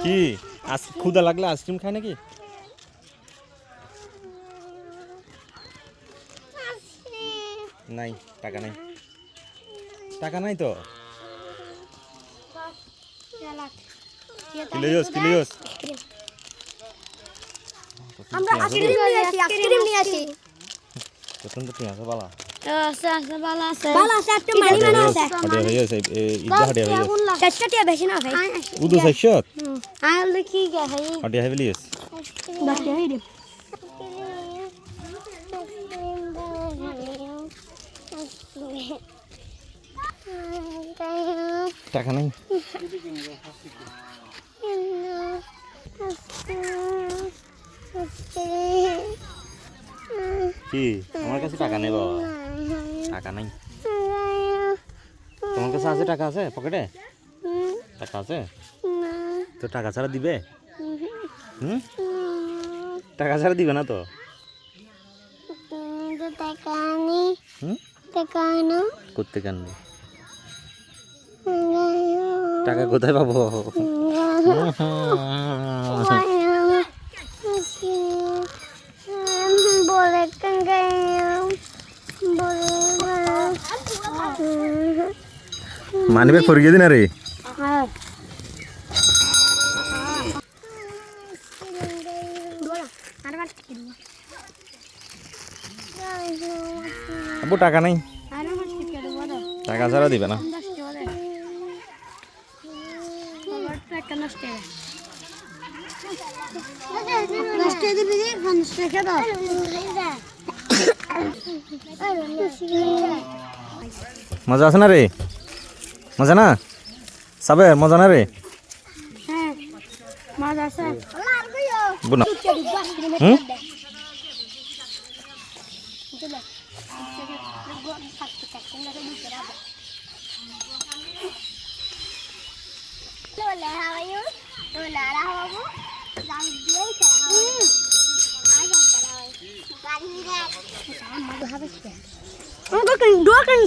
কি আজ ক্ষুধা লাগলে আইসক্রিম খায় নাকি? নাই টাকা নাই, টাকা নাই তো। কিলিয়স আমরা আইসক্রিম নিয়ে আসি। প্রথম তো পেঁয়াজ বালা আছে বালা আছে একটা মানি মানা আছে। হাডিয়া হয়ে আছে ইদা হাডিয়া হয়ে আছে। চেষ্টাটিয়া বেশি না ভাই। উদু সাইশত আয় লিখি গে ভাই। হাডিয়া হেভি লিয়েস বাকি হই রে। টাকা নাই। কি আমার কাছে টাকা নেই বাবা, টাকা নাই। তোমার কাছে আছে টাকা? আছে পকেটে টাকা আছে তো? টাকা ছাড়া দিবে? টাকা ছাড়া দিবে না তো? করতে কেন? টাকা কোথায় পাবো? মানিব্যাগ পড়ে গিয়ে দিন রে। আব্বু টাকা নাই, টাকা ছাড়া দিবে না। মজা আছে না রে? মজা না সাবের? মজা না রে? মজা আছে। বুনা Dua kan